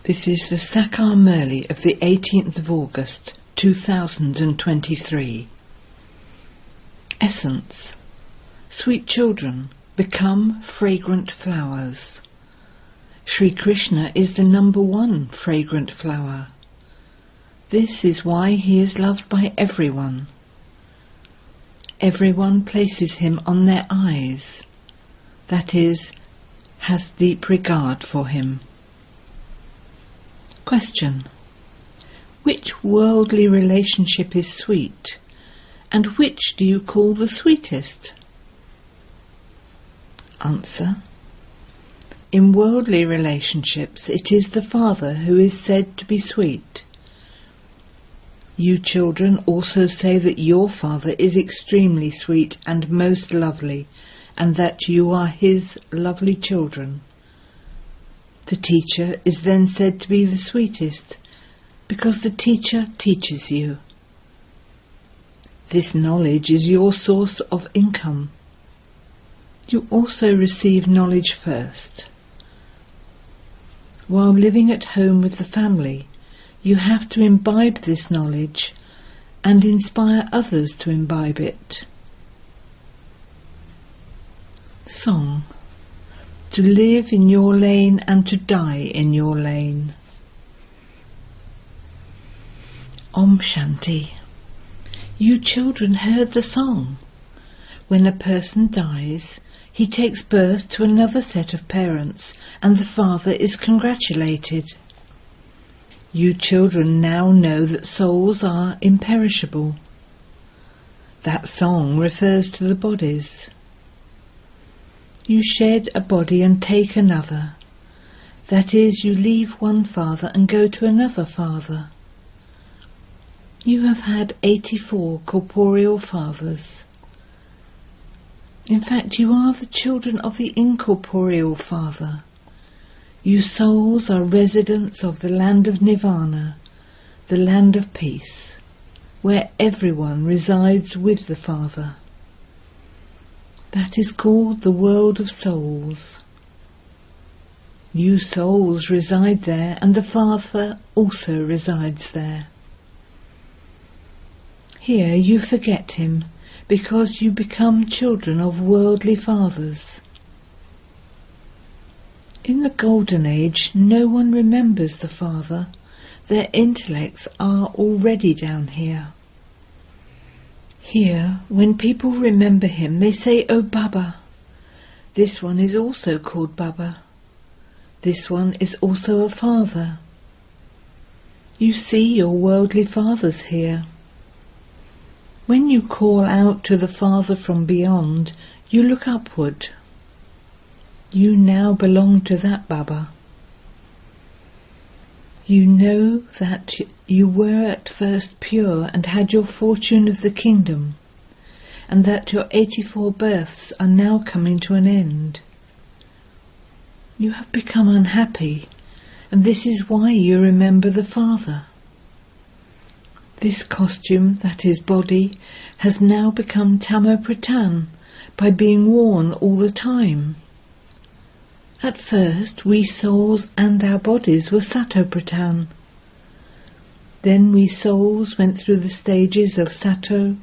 This is the Sakar MURLI of the 18th of August 2023. Essence. Sweet children, become fragrant flowers. Sri Krishna is the number one fragrant flower. This is why he is loved by everyone. Everyone places him on their eyes, that is, has deep regard for him. Question. Which worldly relationship is sweet, and which do you call the sweetest? Answer. In worldly relationships it is the father who is said to be sweet. You children also say that your father is extremely sweet and most lovely, and that you are his lovely children. The teacher is then said to be the sweetest, because the teacher teaches you. This knowledge is your source of income. You also receive knowledge first. While living at home with the family, you have to imbibe this knowledge and inspire others to imbibe it. Song. To live in your lane and to die in your lane. Om Shanti. You children heard the song. When a person dies, he takes birth to another set of parents, and the father is congratulated. You children now know that souls are imperishable. That song refers to the bodies. You shed a body and take another. That is, you leave one father and go to another father. You have had 84 corporeal fathers. In fact, you are the children of the incorporeal Father. You souls are residents of the land of Nirvana, the land of peace, where everyone resides with the Father. That is called the world of souls. You souls reside there, and the Father also resides there. Here you forget him, because you become children of worldly fathers. In the Golden Age, no one remembers the Father. Their intellects are already down here. Here, when people remember him, they say, "Oh Baba." This one is also called Baba. This one is also a father. You see your worldly fathers here. When you call out to the Father from beyond, you look upward. You now belong to that Baba. You know that you were at first pure and had your fortune of the kingdom, and that your 84 births are now coming to an end. You have become unhappy, and this is why you remember the Father. This costume, that is body, has now become tamo-pratan by being worn all the time. At first, we souls and our bodies were sato-pratan. Then we souls went through the stages of sato,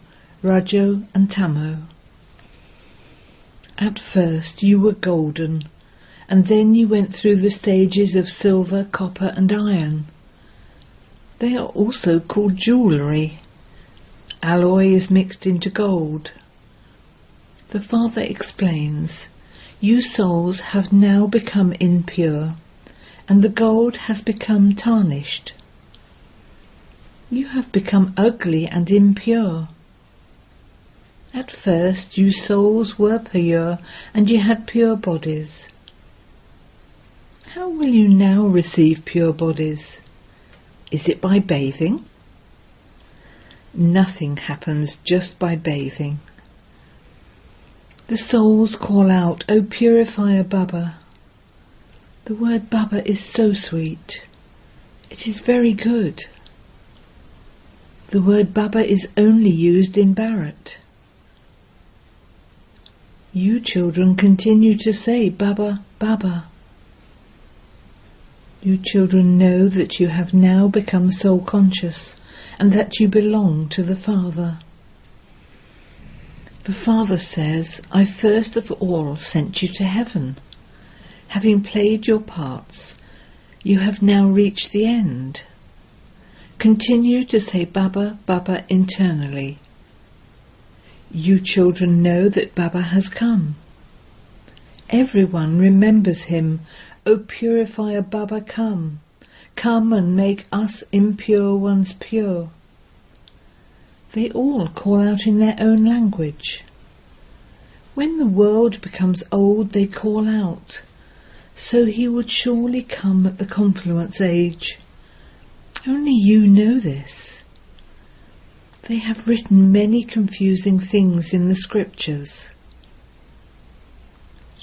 rajo and tamo. At first you were golden, and then you went through the stages of silver, copper and iron. They are also called jewellery. Alloy is mixed into gold. The Father explains, you souls have now become impure, and the gold has become tarnished. You have become ugly and impure. At first you souls were pure, and you had pure bodies. How will you now receive pure bodies? Is it by bathing? Nothing happens just by bathing. The souls call out, "O purifier Baba." The word Baba is so sweet. It is very good. The word Baba is only used in Bharat. You children continue to say Baba, Baba. You children know that you have now become soul conscious and that you belong to the Father. The Father says, I first of all sent you to heaven. Having played your parts, you have now reached the end. Continue to say Baba, Baba internally. You children know that Baba has come. Everyone remembers him. O purifier Baba, come. Come and make us impure ones pure. They all call out in their own language. When the world becomes old, they call out. So he would surely come at the confluence age. Only you know this. They have written many confusing things in the scriptures.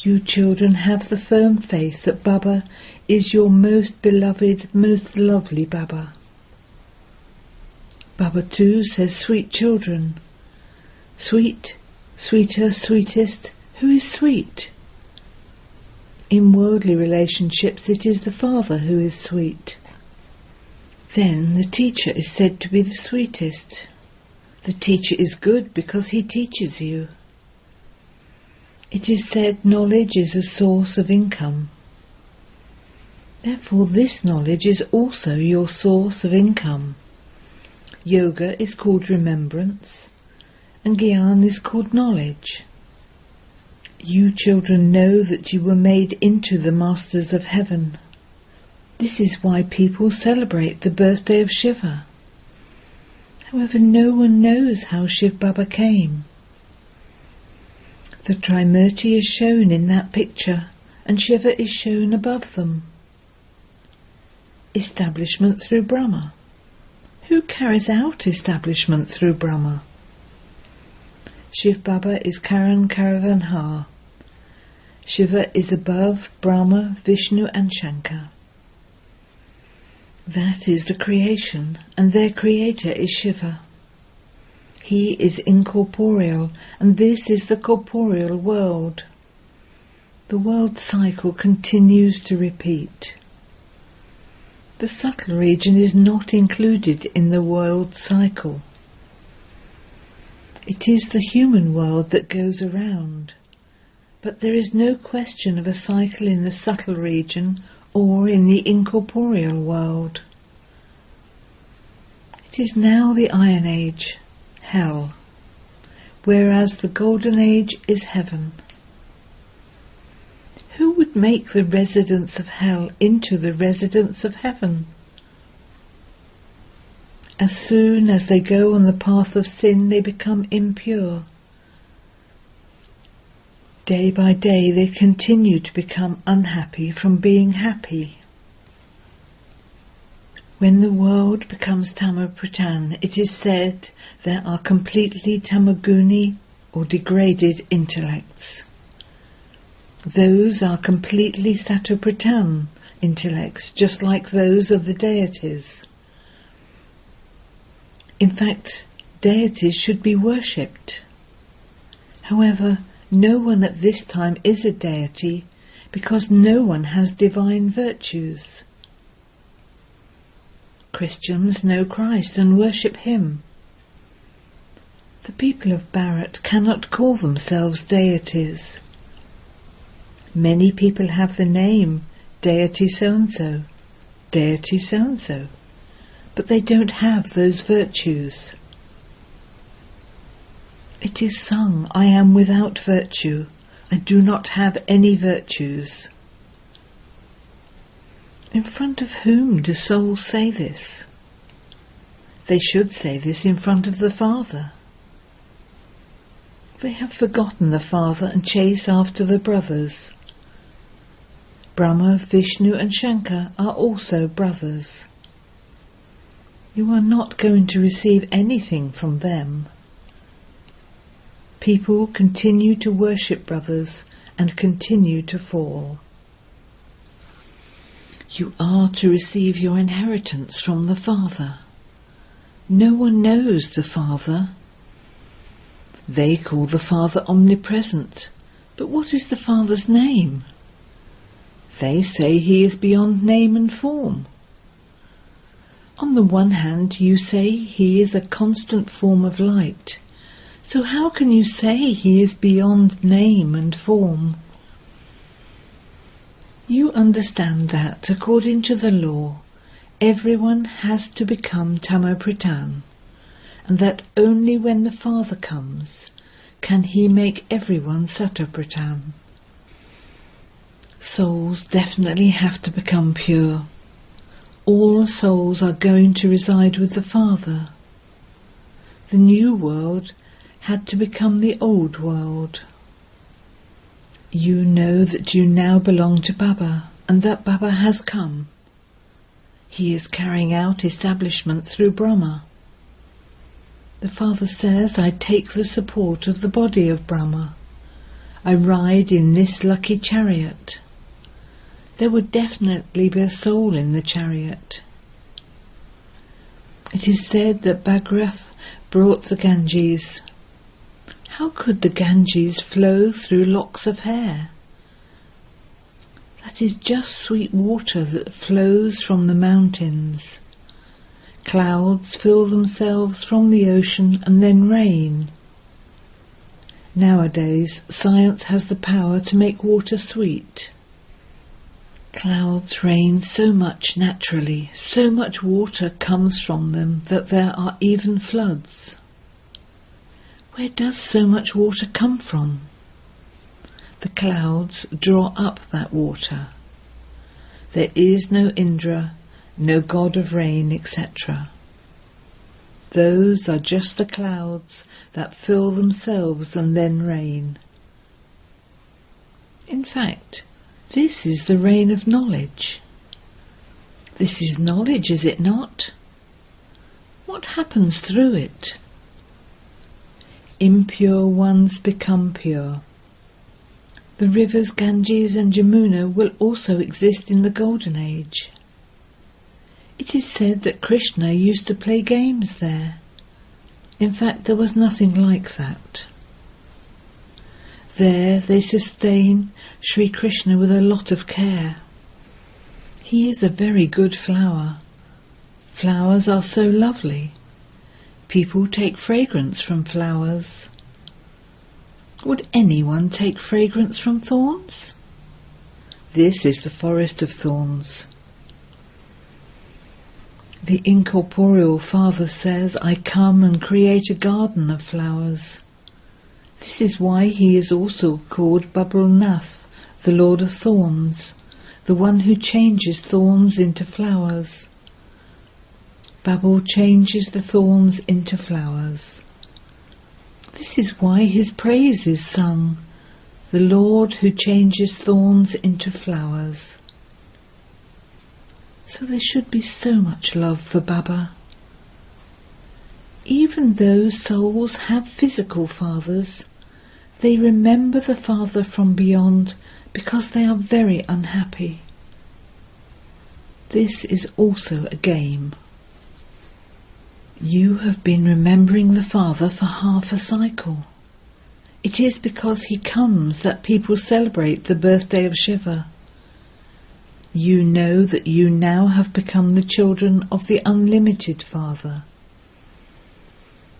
You children have the firm faith that Baba is your most beloved, most lovely Baba. Baba too says, sweet children. Sweet, sweeter, sweetest, who is sweet? In worldly relationships it is the Father who is sweet. Then the teacher is said to be the sweetest. The teacher is good because he teaches you. It is said knowledge is a source of income. Therefore this knowledge is also your source of income. Yoga is called remembrance, and Gyan is called knowledge. You children know that you were made into the masters of heaven. This is why people celebrate the birthday of Shiva. However, no one knows how Shiv Baba came. The Trimurti is shown in that picture, and Shiva is shown above them. Establishment through Brahma. Who carries out establishment through Brahma? Shiv Baba is Karan Karavanhar. Shiva is above Brahma, Vishnu and Shankar. That is the creation, and their creator is Shiva. He is incorporeal, and this is the corporeal world. The world cycle continues to repeat. The subtle region is not included in the world cycle. It is the human world that goes around, but there is no question of a cycle in the subtle region or in the incorporeal world. It is now the Iron Age, hell, whereas the Golden Age is heaven. Who would make the residents of hell into the residents of heaven? As soon as they go on the path of sin, they become impure. Day by day they continue to become unhappy from being happy. When the world becomes Tamapratan, it is said there are completely Tamaguni or degraded intellects. Those are completely Satopratan intellects, just like those of the deities. In fact, deities should be worshipped. However, no one at this time is a deity because no one has divine virtues. Christians know Christ and worship him. The people of Bharat cannot call themselves deities. Many people have the name deity so-and-so, deity so-and-so, but they don't have those virtues. It is sung, I am without virtue, I do not have any virtues. In front of whom do souls say this? They should say this in front of the Father. They have forgotten the Father and chase after the brothers. Brahma, Vishnu and Shankar are also brothers. You are not going to receive anything from them. People continue to worship brothers and continue to fall. You are to receive your inheritance from the Father. No one knows the Father. They call the Father omnipresent, but what is the Father's name? They say he is beyond name and form. On the one hand, you say he is a constant form of light. So how can you say he is beyond name and form? You understand that, according to the law, everyone has to become Tamopradan, and that only when the Father comes can he make everyone Satopradan. Souls definitely have to become pure. All souls are going to reside with the Father. The new world had to become the old world. You know that you now belong to Baba, and that Baba has come. He is carrying out establishment through Brahma. The Father says, I take the support of the body of Brahma. I ride in this lucky chariot. There would definitely be a soul in the chariot. It is said that Bhagirath brought the Ganges. How could the Ganges flow through locks of hair? That is just sweet water that flows from the mountains. Clouds fill themselves from the ocean and then rain. Nowadays, science has the power to make water sweet. Clouds rain so much naturally, so much water comes from them that there are even floods. Where does so much water come from? The clouds draw up that water. There is no Indra, no god of rain, etc. Those are just the clouds that fill themselves and then rain. In fact, this is the rain of knowledge. This is knowledge, is it not? What happens through it? Impure ones become pure. The rivers Ganges and Jamuna will also exist in the Golden Age. It is said that Krishna used to play games there. In fact, there was nothing like that. There they sustain Sri Krishna with a lot of care. He is a very good flower. Flowers are so lovely. People take fragrance from flowers. Would anyone take fragrance from thorns? This is the forest of thorns. The incorporeal Father says, I come and create a garden of flowers. This is why he is also called Babulnath, the Lord of Thorns, the one who changes thorns into flowers. Babul changes the thorns into flowers. This is why his praise is sung, the Lord who changes thorns into flowers. So there should be so much love for Baba. Even though souls have physical fathers, they remember the Father from beyond because they are very unhappy. This is also a game. You have been remembering the Father for half a cycle. It is because he comes that people celebrate the birthday of Shiva. You know that you now have become the children of the unlimited Father.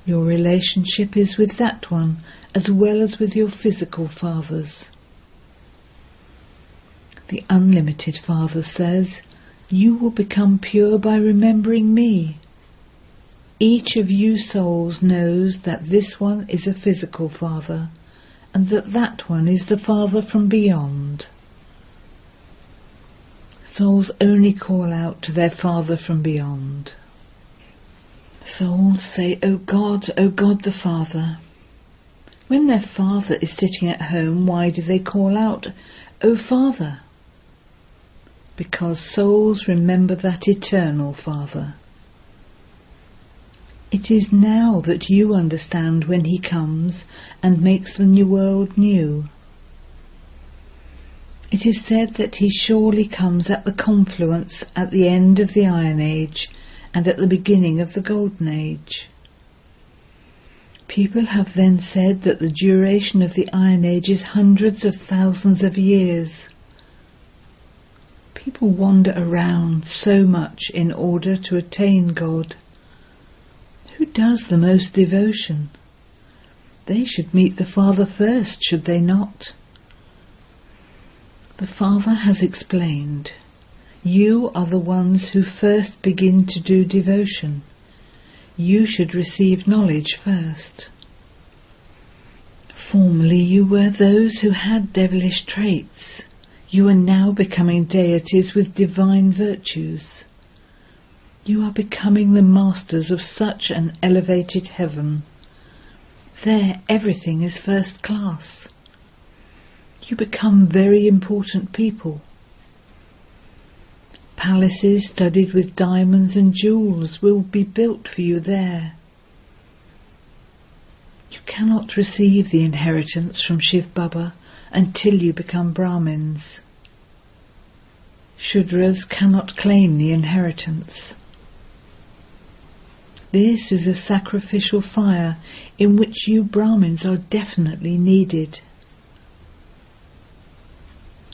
Your relationship is with that one as well as with your physical fathers. The unlimited Father says, you will become pure by remembering me. Each of you souls knows that this one is a physical father, and that that one is the Father from beyond. Souls only call out to their Father from beyond. Souls say, O God the Father. When their Father is sitting at home, why do they call out, O Father? Because souls remember that eternal Father. It is now that you understand when he comes and makes the new world new. It is said that he surely comes at the confluence at the end of the Iron Age and at the beginning of the Golden Age. People have then said that the duration of the Iron Age is hundreds of thousands of years. People wander around so much in order to attain God. Who does the most devotion? They should meet the Father first, should they not? The Father has explained, you are the ones who first begin to do devotion. You should receive knowledge first. Formerly you were those who had devilish traits. You are now becoming deities with divine virtues. You are becoming the masters of such an elevated heaven. There everything is first class. You become very important people. Palaces studded with diamonds and jewels will be built for you there. You cannot receive the inheritance from Shiv Baba until you become Brahmins. Shudras cannot claim the inheritance. This is a sacrificial fire in which you Brahmins are definitely needed.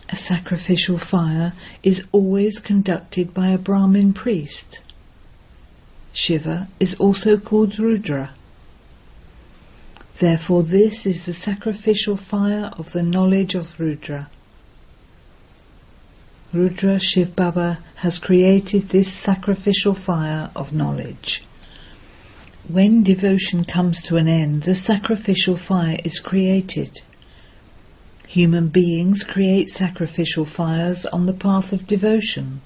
A sacrificial fire is always conducted by a Brahmin priest. Shiva is also called Rudra. Therefore this is the sacrificial fire of the knowledge of Rudra. Rudra Shiv Baba has created this sacrificial fire of knowledge. When devotion comes to an end, the sacrificial fire is created. Human beings create sacrificial fires on the path of devotion.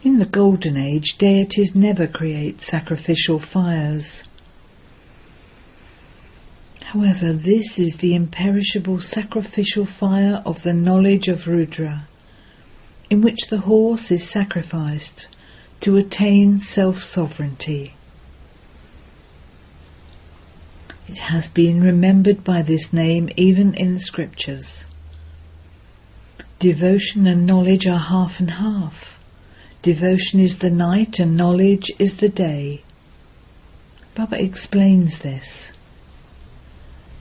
In the Golden Age, deities never create sacrificial fires. However, this is the imperishable sacrificial fire of the knowledge of Rudra, in which the horse is sacrificed to attain self-sovereignty. It has been remembered by this name even in the scriptures. Devotion and knowledge are half and half. Devotion is the night and knowledge is the day. Baba explains this.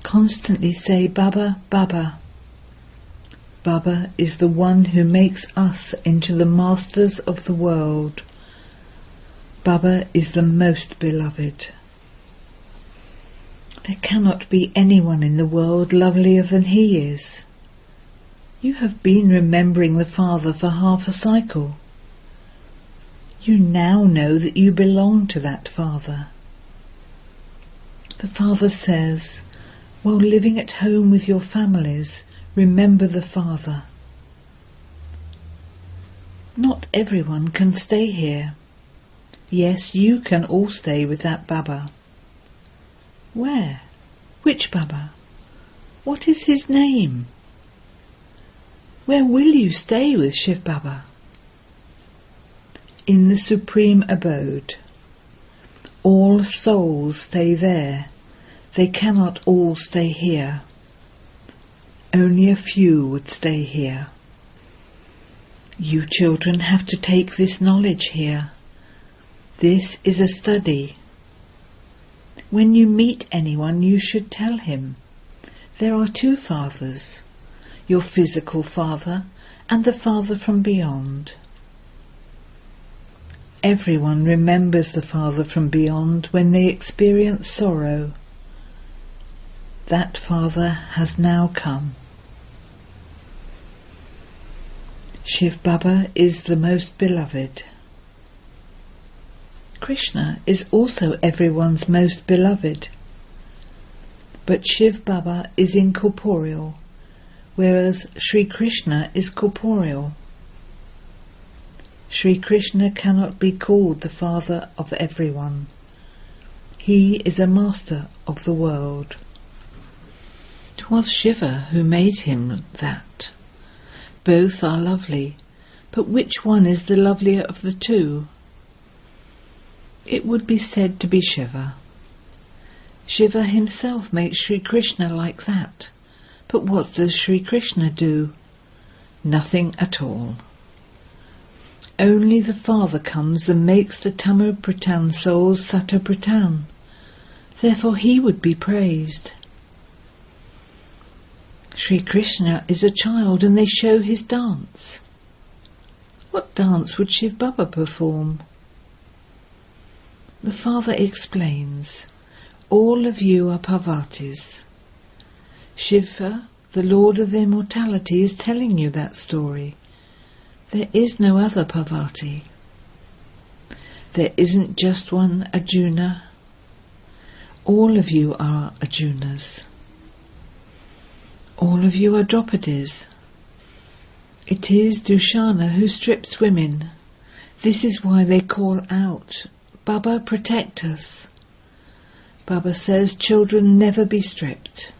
Constantly say Baba, Baba. Baba is the one who makes us into the masters of the world. Baba is the most beloved. There cannot be anyone in the world lovelier than he is. You have been remembering the Father for half a cycle. You now know that you belong to that Father. The Father says, while living at home with your families, remember the Father. Not everyone can stay here. Yes, you can all stay with that Baba. Where? Which Baba? What is his name? Where will you stay with Shiv Baba? In the Supreme Abode. All souls stay there. They cannot all stay here. Only a few would stay here. You children have to take this knowledge here. This is a study. When you meet anyone, you should tell him. There are two fathers, your physical father and the Father from beyond. Everyone remembers the Father from beyond when they experience sorrow. That Father has now come. Shiv Baba is the most beloved. Krishna is also everyone's most beloved. But Shiv Baba is incorporeal, whereas Sri Krishna is corporeal. Sri Krishna cannot be called the father of everyone. He is a master of the world. It was Shiva who made him that. Both are lovely, but which one is the lovelier of the two? It would be said to be Shiva. Shiva himself makes Sri Krishna like that. But what does Sri Krishna do? Nothing at all. Only the Father comes and makes the Tamo Pradhan souls Sato Pradhan. Therefore he would be praised. Sri Krishna is a child and they show his dance. What dance would Shiv Baba perform? The father explains, all of you are Parvatis. Shiva, the Lord of Immortality, is telling you that story. There is no other Parvati. There isn't just one Arjuna. All of you are Arjunas. All of you are Draupadis. It is Dushana who strips women. This is why they call out, Baba, protect us. Baba says children never be stripped.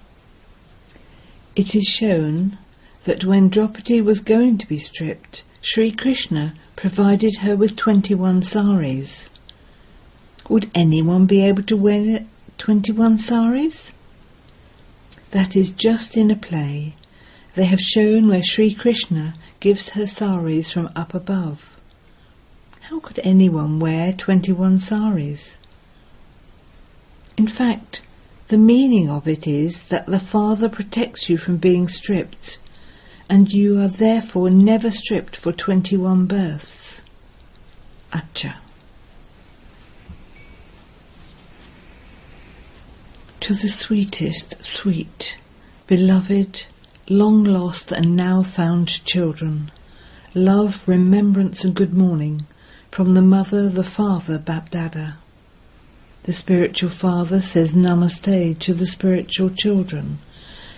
It is shown that when Draupadi was going to be stripped, Sri Krishna provided her with 21 saris. Would anyone be able to wear 21 saris? That is just in a play. They have shown where Sri Krishna gives her saris from up above. How could anyone wear 21 saris? In fact, the meaning of it is that the Father protects you from being stripped, and you are therefore never stripped for 21 births. Acha. To the sweetest sweet, beloved, long lost and now found children, love, remembrance and good morning from the mother, the father, Bapdada. The spiritual father says namaste to the spiritual children,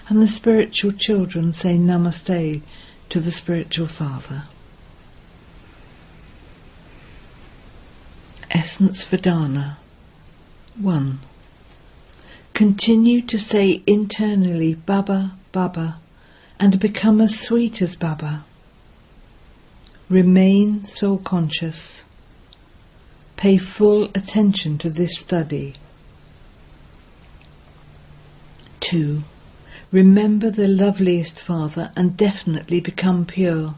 and the spiritual children say namaste to the spiritual father. Essence Vedana 1. Continue to say internally Baba, Baba, and become as sweet as Baba. Remain soul conscious. Pay full attention to this study. 2. Remember the loveliest Father and definitely become pure.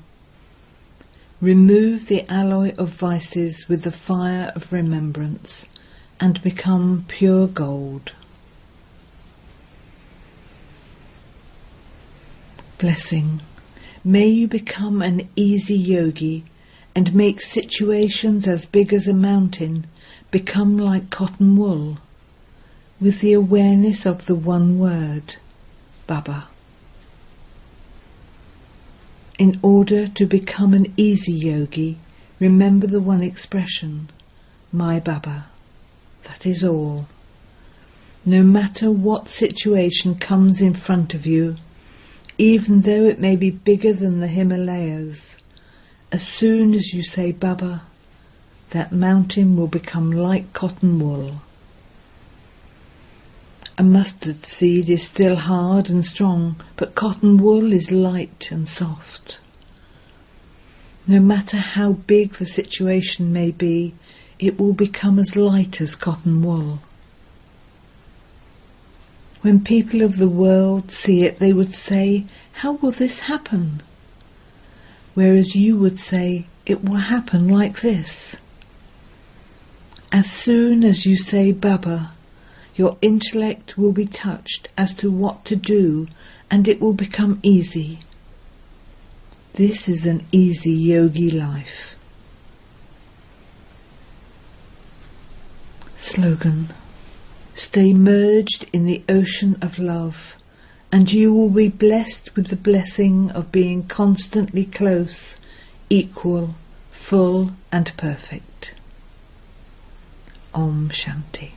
Remove the alloy of vices with the fire of remembrance and become pure gold. Blessing. May you become an easy yogi and make situations as big as a mountain become like cotton wool, with the awareness of the one word, Baba. In order to become an easy yogi, remember the one expression, my Baba. That is all. No matter what situation comes in front of you, even though it may be bigger than the Himalayas, as soon as you say Baba, that mountain will become like cotton wool. A mustard seed is still hard and strong, but cotton wool is light and soft. No matter how big the situation may be, it will become as light as cotton wool. When people of the world see it, they would say, how will this happen? Whereas you would say, it will happen like this. As soon as you say Baba, your intellect will be touched as to what to do, and it will become easy. This is an easy yogi life. Slogan. Stay merged in the ocean of love, and you will be blessed with the blessing of being constantly close, equal, full and perfect. Om Shanti.